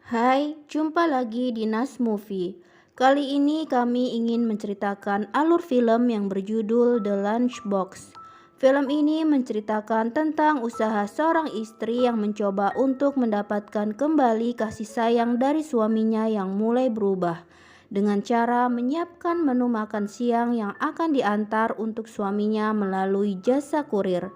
Hai, jumpa lagi di Nas Movie. Kali ini kami ingin menceritakan alur film yang berjudul The Lunchbox. Film ini menceritakan tentang usaha seorang istri yang mencoba untuk mendapatkan kembali kasih sayang dari suaminya yang mulai berubah dengan cara menyiapkan menu makan siang yang akan diantar untuk suaminya melalui jasa kurir.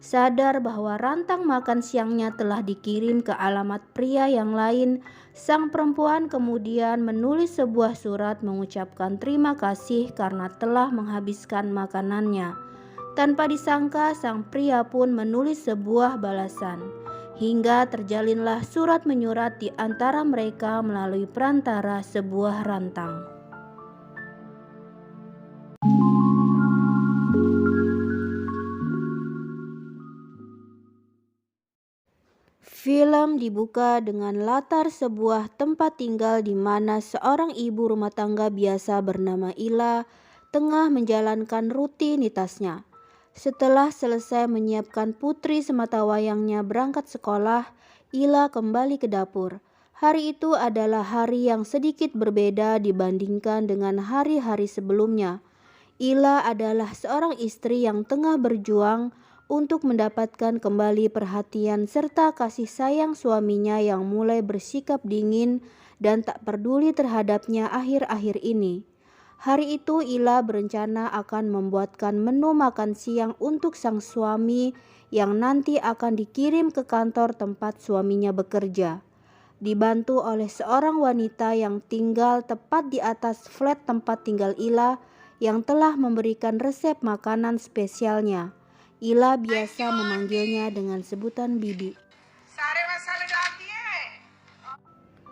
Sadar bahwa rantang makan siangnya telah dikirim ke alamat pria yang lain, sang perempuan kemudian menulis sebuah surat mengucapkan terima kasih karena telah menghabiskan makanannya. Tanpa disangka, sang pria pun menulis sebuah balasan. Hingga terjalinlah surat menyurat di antara mereka melalui perantara sebuah rantang. Film dibuka dengan latar sebuah tempat tinggal di mana seorang ibu rumah tangga biasa bernama Ila tengah menjalankan rutinitasnya. Setelah selesai menyiapkan putri sematawayangnya berangkat sekolah, Ila kembali ke dapur. Hari itu adalah hari yang sedikit berbeda dibandingkan dengan hari-hari sebelumnya. Ila adalah seorang istri yang tengah berjuang untuk mendapatkan kembali perhatian serta kasih sayang suaminya yang mulai bersikap dingin dan tak peduli terhadapnya akhir-akhir ini. Hari itu Ila berencana akan membuatkan menu makan siang untuk sang suami yang nanti akan dikirim ke kantor tempat suaminya bekerja. Dibantu oleh seorang wanita yang tinggal tepat di atas flat tempat tinggal Ila yang telah memberikan resep makanan spesialnya. Ila biasa memanggilnya dengan sebutan Bibi.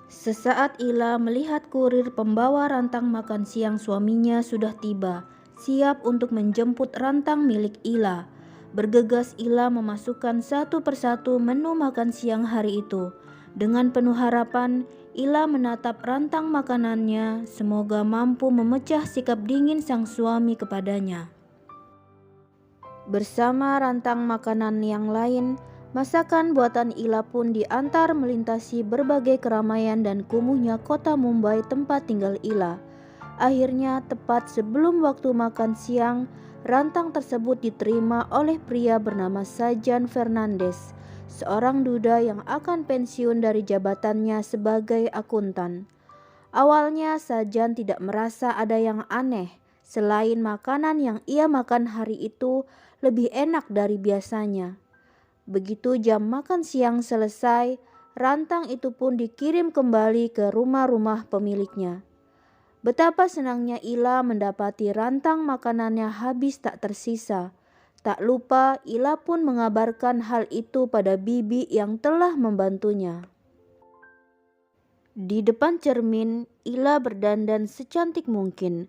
Sesaat Ila melihat kurir pembawa rantang makan siang suaminya sudah tiba, siap untuk menjemput rantang milik Ila. Bergegas Ila memasukkan satu persatu menu makan siang hari itu. Dengan penuh harapan, Ila menatap rantang makanannya, semoga mampu memecah sikap dingin sang suami kepadanya. Bersama rantang makanan yang lain, masakan buatan Ila pun diantar melintasi berbagai keramaian dan kumuhnya kota Mumbai tempat tinggal Ila. Akhirnya, tepat sebelum waktu makan siang, rantang tersebut diterima oleh pria bernama Sajan Fernandes, seorang duda yang akan pensiun dari jabatannya sebagai akuntan. Awalnya Sajan tidak merasa ada yang aneh, selain makanan yang ia makan hari itu lebih enak dari biasanya. Begitu jam makan siang selesai, rantang itu pun dikirim kembali ke rumah-rumah pemiliknya. Betapa senangnya Ila mendapati rantang makanannya habis tak tersisa. Tak lupa Ila pun mengabarkan hal itu pada bibi yang telah membantunya. Di depan cermin, Ila berdandan secantik mungkin.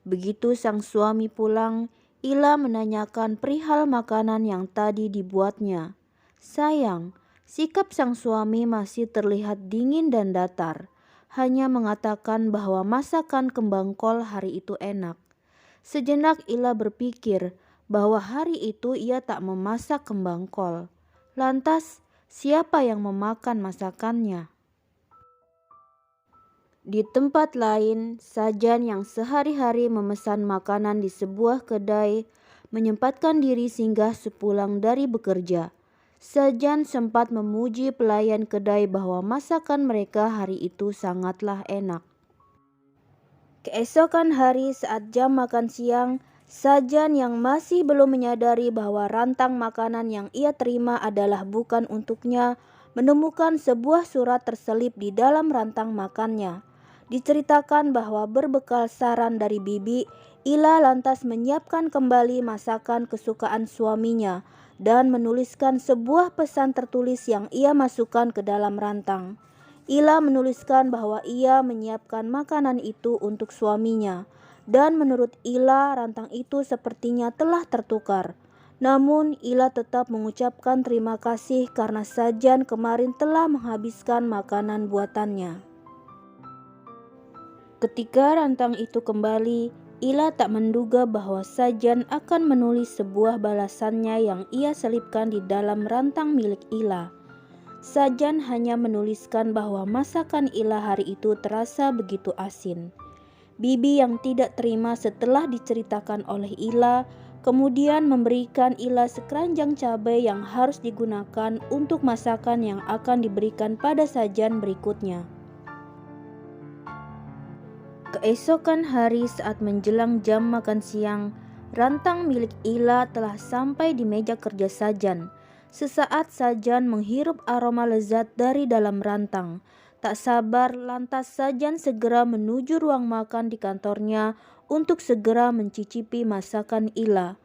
Begitu sang suami pulang, Ila menanyakan perihal makanan yang tadi dibuatnya. Sayang, sikap sang suami masih terlihat dingin dan datar. Hanya mengatakan bahwa masakan kembang kol hari itu enak. Sejenak Ila berpikir bahwa hari itu ia tak memasak kembang kol. Lantas, siapa yang memakan masakannya? Di tempat lain, Sajan yang sehari-hari memesan makanan di sebuah kedai menyempatkan diri singgah sepulang dari bekerja. Sajan sempat memuji pelayan kedai bahwa masakan mereka hari itu sangatlah enak. Keesokan hari saat jam makan siang, Sajan yang masih belum menyadari bahwa rantang makanan yang ia terima adalah bukan untuknya, menemukan sebuah surat terselip di dalam rantang makannya. Diceritakan bahwa berbekal saran dari bibi, Ila lantas menyiapkan kembali masakan kesukaan suaminya dan menuliskan sebuah pesan tertulis yang ia masukkan ke dalam rantang. Ila menuliskan bahwa ia menyiapkan makanan itu untuk suaminya, dan menurut Ila rantang itu sepertinya telah tertukar. Namun Ila tetap mengucapkan terima kasih karena Sajan kemarin telah menghabiskan makanan buatannya. Ketika rantang itu kembali, Ila tak menduga bahwa Sajan akan menulis sebuah balasannya yang ia selipkan di dalam rantang milik Ila. Sajan hanya menuliskan bahwa masakan Ila hari itu terasa begitu asin. Bibi yang tidak terima setelah diceritakan oleh Ila, kemudian memberikan Ila sekeranjang cabai yang harus digunakan untuk masakan yang akan diberikan pada sajian berikutnya. Keesokan hari saat menjelang jam makan siang, rantang milik Ila telah sampai di meja kerja Sajan. Sesaat Sajan menghirup aroma lezat dari dalam rantang. Tak sabar lantas Sajan segera menuju ruang makan di kantornya untuk segera mencicipi masakan Ila.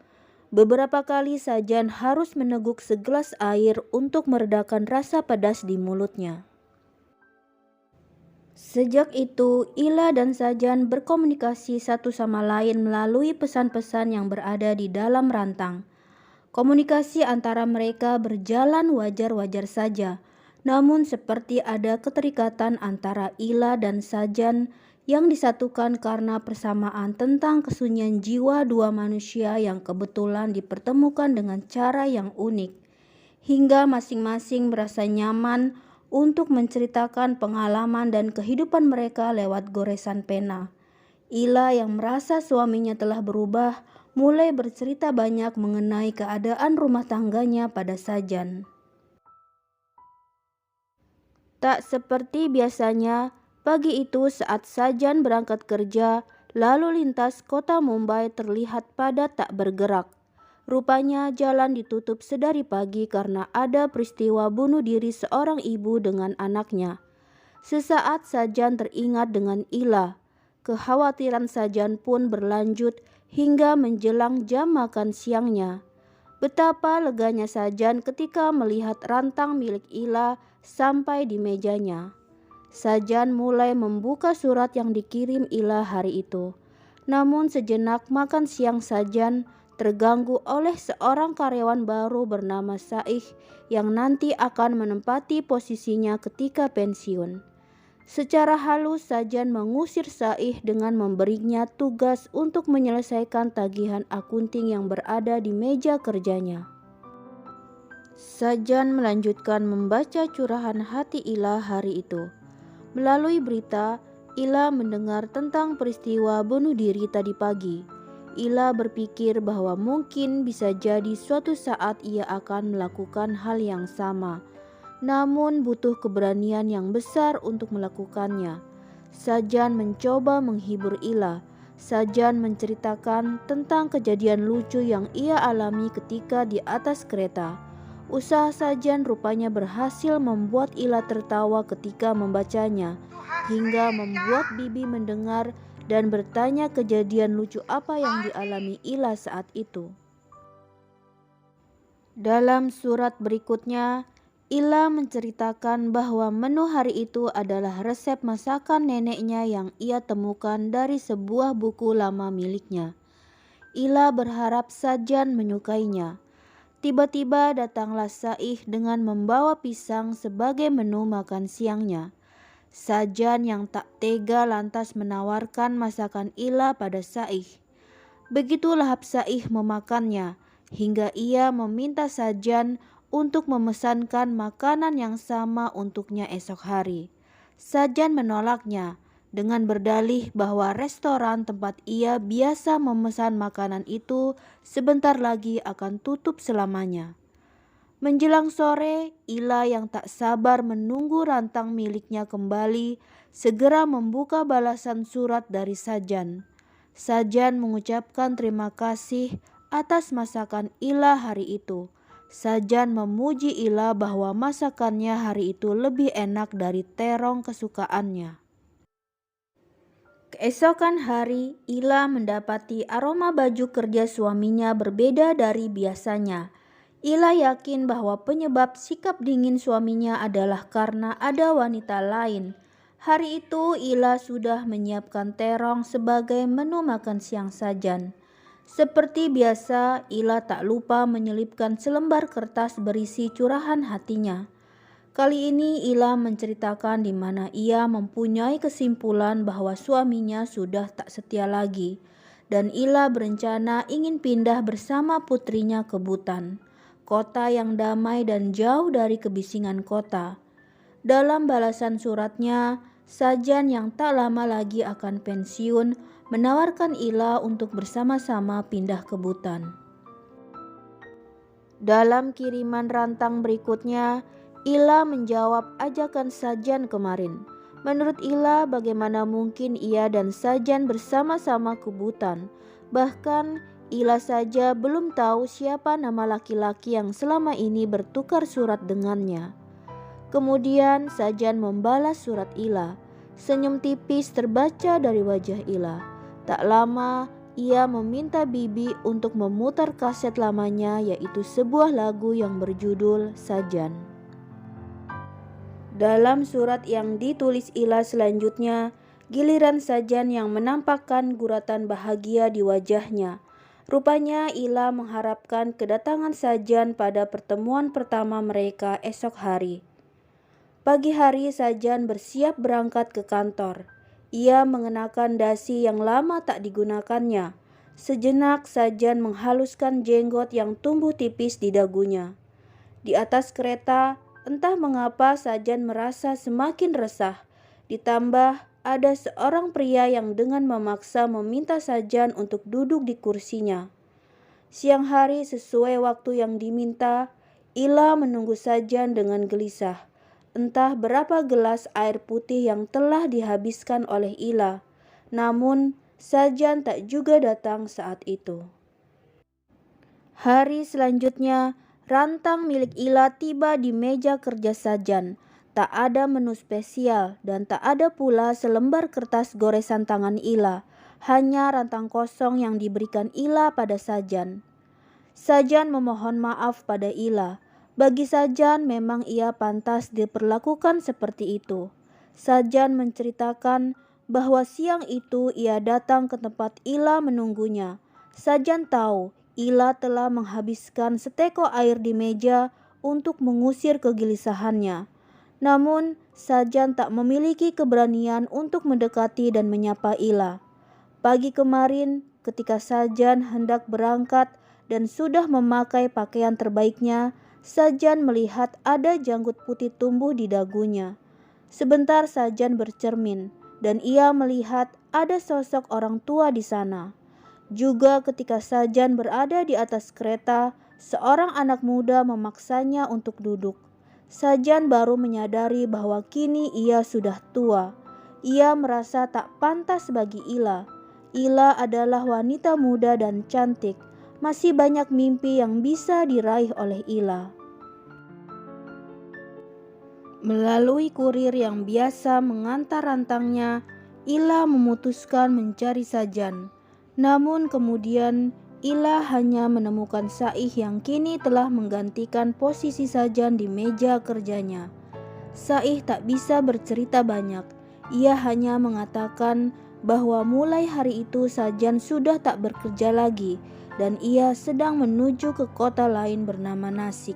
Beberapa kali Sajan harus meneguk segelas air untuk meredakan rasa pedas di mulutnya. Sejak itu, Ila dan Sajan berkomunikasi satu sama lain melalui pesan-pesan yang berada di dalam rantang. Komunikasi antara mereka berjalan wajar-wajar saja, namun seperti ada keterikatan antara Ila dan Sajan yang disatukan karena persamaan tentang kesunyian jiwa dua manusia yang kebetulan dipertemukan dengan cara yang unik, hingga masing-masing merasa nyaman untuk menceritakan pengalaman dan kehidupan mereka lewat goresan pena. Ila yang merasa suaminya telah berubah mulai bercerita banyak mengenai keadaan rumah tangganya pada Sajan. Tak seperti biasanya, pagi itu saat Sajan berangkat kerja, lalu lintas kota Mumbai terlihat padat tak bergerak. Rupanya jalan ditutup sedari pagi karena ada peristiwa bunuh diri seorang ibu dengan anaknya. Sesaat Sajan teringat dengan Ila. Kekhawatiran Sajan pun berlanjut hingga menjelang jam makan siangnya. Betapa leganya Sajan ketika melihat rantang milik Ila sampai di mejanya. Sajan mulai membuka surat yang dikirim Ila hari itu. Namun sejenak makan siang Sajan terganggu oleh seorang karyawan baru bernama Saih yang nanti akan menempati posisinya ketika pensiun. Secara halus Sajan mengusir Saih dengan memberinya tugas untuk menyelesaikan tagihan akunting yang berada di meja kerjanya. Sajan melanjutkan membaca curahan hati Ila hari itu. Melalui berita, Ila mendengar tentang peristiwa bunuh diri tadi pagi. Ila berpikir bahwa mungkin bisa jadi suatu saat ia akan melakukan hal yang sama. Namun butuh keberanian yang besar untuk melakukannya. Sajan mencoba menghibur Ila. Sajan menceritakan tentang kejadian lucu yang ia alami ketika di atas kereta. Usaha Sajan rupanya berhasil membuat Ila tertawa ketika membacanya, hingga membuat Bibi mendengar dan bertanya kejadian lucu apa yang dialami Ila saat itu. Dalam surat berikutnya, Ila menceritakan bahwa menu hari itu adalah resep masakan neneknya yang ia temukan dari sebuah buku lama miliknya. Ila berharap Sajan menyukainya. Tiba-tiba datanglah Saih dengan membawa pisang sebagai menu makan siangnya. Sajan yang tak tega lantas menawarkan masakan Ila pada Saih. Begitu lahap Saih memakannya, hingga ia meminta Sajan untuk memesankan makanan yang sama untuknya esok hari. Sajan menolaknya dengan berdalih bahwa restoran tempat ia biasa memesan makanan itu sebentar lagi akan tutup selamanya. Menjelang sore, Ila yang tak sabar menunggu rantang miliknya kembali segera membuka balasan surat dari Sajan. Sajan mengucapkan terima kasih atas masakan Ila hari itu. Sajan memuji Ila bahwa masakannya hari itu lebih enak dari terong kesukaannya. Keesokan hari, Ila mendapati aroma baju kerja suaminya berbeda dari biasanya. Ila yakin bahwa penyebab sikap dingin suaminya adalah karena ada wanita lain. Hari itu Ila sudah menyiapkan terong sebagai menu makan siang Sajan. Seperti biasa, Ila tak lupa menyelipkan selembar kertas berisi curahan hatinya. Kali ini Ila menceritakan di mana ia mempunyai kesimpulan bahwa suaminya sudah tak setia lagi, dan Ila berencana ingin pindah bersama putrinya ke Butan. kota yang damai dan jauh dari kebisingan kota. Dalam balasan suratnya, Sajan yang tak lama lagi akan pensiun menawarkan Ila untuk bersama-sama pindah ke Butan. Dalam kiriman rantang berikutnya, Ila menjawab ajakan Sajan kemarin. Menurut Ila, bagaimana mungkin ia dan Sajan bersama-sama ke Butan? Bahkan Ila saja belum tahu siapa nama laki-laki yang selama ini bertukar surat dengannya. Kemudian Sajan membalas surat Ila. Senyum tipis terbaca dari wajah Ila. Tak lama ia meminta Bibi untuk memutar kaset lamanya, yaitu sebuah lagu yang berjudul Sajan. Dalam surat yang ditulis Ila selanjutnya, giliran Sajan yang menampakkan guratan bahagia di wajahnya. Rupanya Ila mengharapkan kedatangan Sajan pada pertemuan pertama mereka esok hari. Pagi hari Sajan bersiap berangkat ke kantor. Ia mengenakan dasi yang lama tak digunakannya. Sejenak Sajan menghaluskan jenggot yang tumbuh tipis di dagunya. Di atas kereta, entah mengapa Sajan merasa semakin resah. Ditambah ada seorang pria yang dengan memaksa meminta Sajan untuk duduk di kursinya. Siang hari sesuai waktu yang diminta, Ila menunggu Sajan dengan gelisah. Entah berapa gelas air putih yang telah dihabiskan oleh Ila, namun Sajan tak juga datang saat itu. Hari selanjutnya, rantang milik Ila tiba di meja kerja Sajan. Tak ada menu spesial dan tak ada pula selembar kertas goresan tangan Ila. Hanya rantang kosong yang diberikan Ila pada Sajan. Sajan memohon maaf pada Ila. Bagi Sajan memang ia pantas diperlakukan seperti itu. Sajan menceritakan bahwa siang itu ia datang ke tempat Ila menunggunya. Sajan tahu Ila telah menghabiskan seteko air di meja untuk mengusir kegelisahannya. Namun Sajan tak memiliki keberanian untuk mendekati dan menyapa Ila. Pagi kemarin ketika Sajan hendak berangkat dan sudah memakai pakaian terbaiknya, Sajan melihat ada janggut putih tumbuh di dagunya. Sebentar Sajan bercermin dan ia melihat ada sosok orang tua di sana. Juga ketika Sajan berada di atas kereta, seorang anak muda memaksanya untuk duduk. Sajan baru menyadari bahwa kini ia sudah tua. Ia merasa tak pantas bagi Ila. Ila adalah wanita muda dan cantik. Masih banyak mimpi yang bisa diraih oleh Ila. Melalui kurir yang biasa mengantar rantangnya, Ila memutuskan mencari Sajan. Namun kemudian Ila hanya menemukan Saih yang kini telah menggantikan posisi Sajan di meja kerjanya. Saih tak bisa bercerita banyak. Ia hanya mengatakan bahwa mulai hari itu Sajan sudah tak bekerja lagi dan ia sedang menuju ke kota lain bernama Nasik.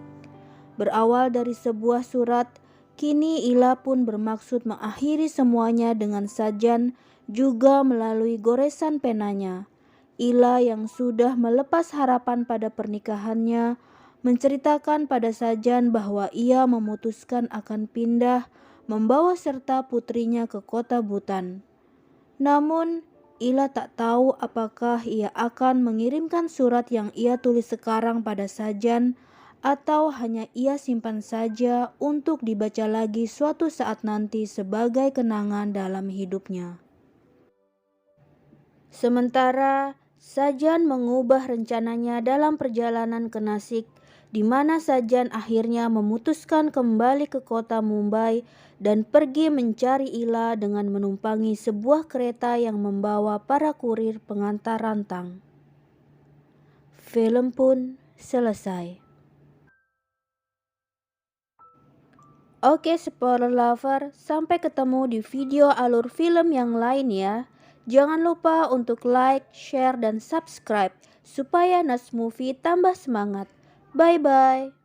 Berawal dari sebuah surat, kini Ila pun bermaksud mengakhiri semuanya dengan Sajan juga melalui goresan penanya. Ila yang sudah melepas harapan pada pernikahannya menceritakan pada Sajan bahwa ia memutuskan akan pindah membawa serta putrinya ke kota Butan. Namun Ila tak tahu apakah ia akan mengirimkan surat yang ia tulis sekarang pada Sajan atau hanya ia simpan saja untuk dibaca lagi suatu saat nanti sebagai kenangan dalam hidupnya. Sementara Sajan mengubah rencananya dalam perjalanan ke Nasik, di mana Sajan akhirnya memutuskan kembali ke kota Mumbai dan pergi mencari Ila dengan menumpangi sebuah kereta yang membawa para kurir pengantar rantang. Film pun selesai. Oke spoiler lover, sampai ketemu di video alur film yang lain ya. Jangan lupa untuk like, share, dan subscribe supaya Nas Movie tambah semangat. Bye-bye.